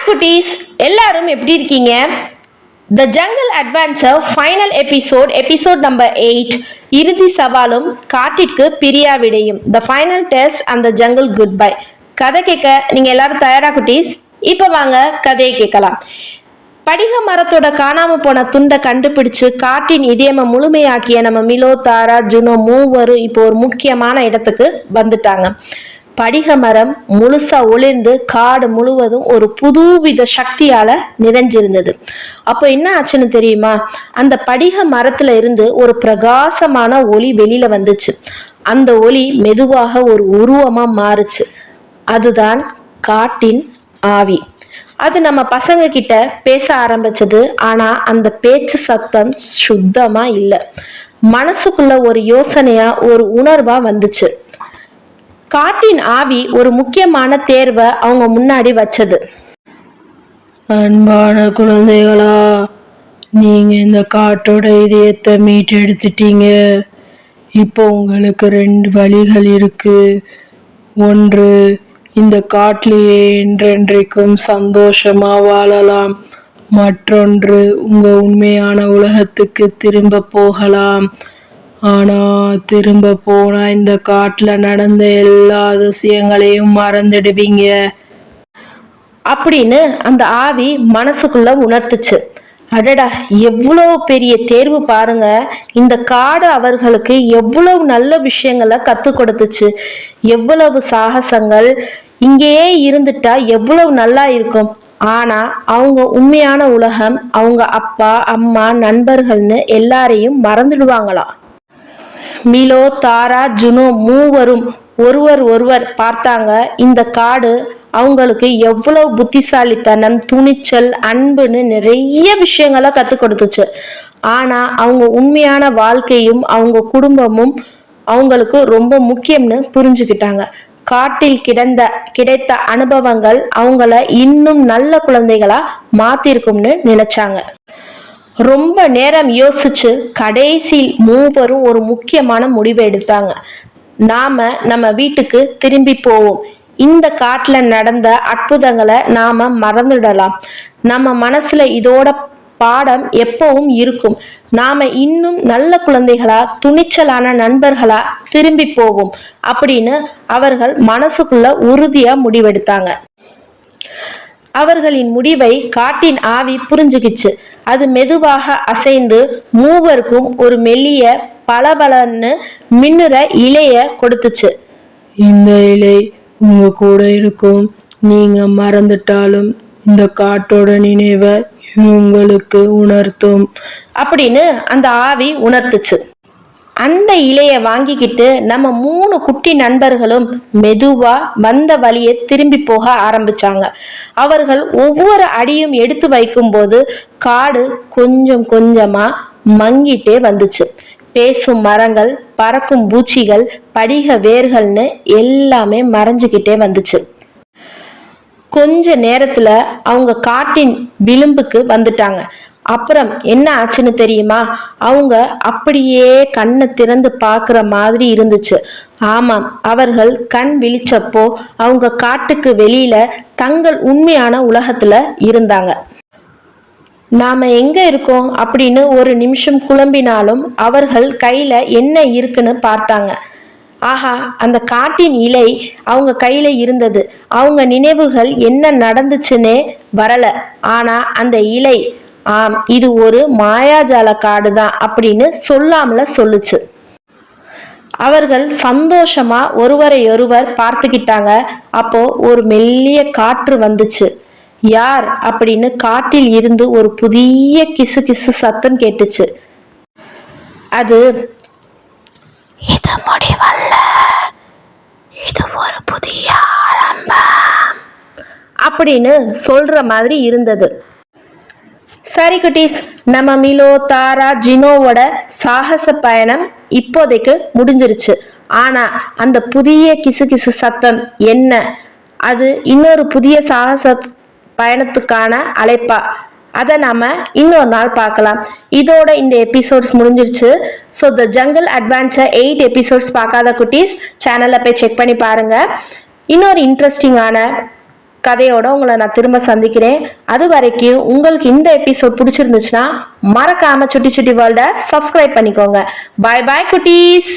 Hi குட்டீஸ், எல்லாரும் எப்படி இருக்கீங்க? The jungle adventure final episode number 8 இறுதி சவாலும் காட்டிற்கு பிரியா விடையும் the final test and the jungle good bye. கதை கேட்க நீங்க எல்லாரும் தயாரா குட்டீஸ்? இப்ப வாங்க கதையை கேட்கலாம். படிக மரத்தோட காணாம போன துண்டை கண்டுபிடிச்சு காட்டின் இதயமை முழுமையாக்கிய நம்ம மிலோ, தாரா, ஜுனோ மூவரும் இப்போ ஒரு முக்கியமான இடத்துக்கு வந்துட்டாங்க. படிக மரம் முழுசா ஒளிர்ந்து காடு முழுவதும் ஒரு புதுவித சக்தியால நிறைஞ்சிருந்தது. அப்போ என்ன ஆச்சுன்னு தெரியுமா? அந்த படிக மரத்துல இருந்து ஒரு பிரகாசமான ஒளி வெளியில வந்துச்சு. அந்த ஒளி மெதுவாக ஒரு உருவமா மாறுச்சு. அதுதான் காட்டின் ஆவி. அது நம்ம பசங்க கிட்ட பேச ஆரம்பிச்சது. ஆனா அந்த பேச்சு சத்தம் சுத்தமா இல்லை. மனசுக்குள்ள ஒரு யோசனையா, ஒரு உணர்வா வந்துச்சு. காட்டின் ஆவி ஒரு முக்கியமான தேர்வை அவங்க முன்னாடி வச்சது. அன்பான குழந்தைகளா, நீங்க இந்த காட்டோட இதயத்தை மீட்டெடுத்துட்டீங்க. இப்போ உங்களுக்கு 2 வழிகள் இருக்கு. ஒன்று, இந்த காட்டிலேயே என்றென்றைக்கும் சந்தோஷமா வாழலாம். மற்றொன்று, உங்க உண்மையான உலகத்துக்கு திரும்ப போகலாம். ஆனா திரும்ப போனா இந்த காட்டுல நடந்த எல்லா அதிசயங்களையும் மறந்துடுவீங்க அப்படின்னு அந்த ஆவி மனசுக்குள்ள உணர்த்துச்சு. அடடா, எவ்வளவு பெரிய தேர்வு பாருங்க! இந்த காடு அவர்களுக்கு எவ்வளவு நல்ல விஷயங்களை கத்து கொடுத்துச்சு. எவ்வளவு சாகசங்கள்! இங்கேயே இருந்துட்டா எவ்வளவு நல்லா இருக்கும். ஆனா அவங்க உண்மையான உலகம், அவங்க அப்பா, அம்மா, நண்பர்கள்னு எல்லாரையும் மறந்துடுவாங்களாம். மிலோ, தாரா, ஜுனோ மூவரும் ஒருவர் பார்த்தாங்க. இந்த காடு அவங்களுக்கு எவ்வளவு புத்திசாலித்தனம், துணிச்சல், அன்புன்னு நிறைய விஷயங்களை கத்து கொடுத்துச்சு. ஆனா அவங்க உண்மையான வாழ்க்கையும் அவங்க குடும்பமும் அவங்களுக்கு ரொம்ப முக்கியம்னு புரிஞ்சுக்கிட்டாங்க. காட்டில் கிடைத்த அனுபவங்கள் அவங்கள இன்னும் நல்ல குழந்தைகளா மாத்திருக்கும்னு நினைச்சாங்க. ரொம்ப நேரம் யோசிச்சு கடைசியில் மூவரும் ஒரு முக்கியமான முடிவை எடுத்தாங்க. நம்ம வீட்டுக்கு திரும்பி போவோம். இந்த காட்டுல நடந்த அற்புதங்களை நாம மறந்துடலாம். நம்ம மனசுல இதோட பாடம் எப்பவும் இருக்கும். நாம இன்னும் நல்ல குழந்தைகளா, துணிச்சலான நண்பர்களா திரும்பி போவோம் அப்படின்னு அவர்கள் மனசுக்குள்ள உறுதியா முடிவெடுத்தாங்க. அவர்களின் முடிவை காட்டின் ஆவி புரிஞ்சுக்கிச்சு. அது மெதுவாக அசைந்து மூவருக்கும் ஒரு மெல்லிய பளபளன்னு மின்னுற இலைய கொடுத்துச்சு. இந்த இலை உங்க கூட இருக்கும். நீங்க மறந்துட்டாலும் இந்த காட்டோட நினைவை உங்களுக்கு உணர்த்தும் அப்படின்னு அந்த ஆவி உணர்த்துச்சு. அந்த இலைய வாங்கிக்கிட்டு நம்ம 3 குட்டி நண்பர்களும் மெதுவா வந்த வழியை திரும்பி போக ஆரம்பிச்சாங்க. அவர்கள் ஒவ்வொரு அடியும் எடுத்து வைக்கும் போது காடு கொஞ்சம் கொஞ்சமா மங்கிட்டே வந்துச்சு. பேசும் மரங்கள், பறக்கும் பூச்சிகள், படிக வேர்கள்னு எல்லாமே மறைஞ்சுக்கிட்டே வந்துச்சு. கொஞ்ச நேரத்துல அவங்க காட்டின் விளிம்புக்கு வந்துட்டாங்க. அப்புறம் என்ன ஆச்சுன்னு தெரியுமா? அவங்க அப்படியே கண்ணை திறந்து பார்க்குற மாதிரி இருந்துச்சு. ஆமாம், அவர்கள் கண் விழிச்சப்போ அவங்க காட்டுக்கு வெளியில தங்கள் உண்மையான உலகத்துல இருந்தாங்க. நாம எங்க இருக்கோம் அப்படின்னு ஒரு நிமிஷம் குழம்பினாலும் அவர்கள் கையில என்ன இருக்குன்னு பார்த்தாங்க. ஆஹா, அந்த காட்டின் இலை அவங்க கையில இருந்தது. அவங்க நினைவுகள் என்ன நடந்துச்சுன்னே வரல. ஆனா அந்த இலை, ஆம், இது ஒரு மாயாஜால காடுதான் அப்படின்னு சொல்லாமல சொல்லுச்சு. அவர்கள் சந்தோஷமா ஒருவரையொருவர் பார்த்துக்கிட்டாங்க. அப்போ ஒரு மெல்லிய காற்று வந்துச்சு. யார் அப்படின்னு காட்டில் இருந்து ஒரு புதிய கிசு கிசு சத்தம் கேட்டுச்சு. அது, இது முடிவல்ல, இது ஒரு புதிய ஆரம்பம் அப்படின்னு சொல்ற மாதிரி இருந்தது. சரி குட்டீஸ், நம்ம மிலோ, தாரா, ஜினோவோட சாகச பயணம் இப்போதைக்கு முடிஞ்சிருச்சு. ஆனா அந்த புதிய கிசு கிசு சத்தம் என்ன? அது இன்னொரு புதிய சாகச பயணத்துக்கான அழைப்பா? அதை நாம இன்னொரு நாள் பார்க்கலாம். இதோட இந்த எபிசோட்ஸ் முடிஞ்சிருச்சு. So the jungle adventure 8 episodes பார்க்காத குட்டீஸ் சேனலை போய் செக் பண்ணி பாருங்க. இன்னொரு இன்ட்ரெஸ்டிங்கான கதையோட உங்களை நான் திரும்ப சந்திக்கிறேன். அது வரைக்கும் உங்களுக்கு இந்த எபிசோட் பிடிச்சிருந்துச்சுன்னா மறக்காம சுட்டி சுட்டி வேர்ல்ட சப்ஸ்கிரைப் பண்ணிக்கோங்க. பாய் பாய் குட்டீஸ்.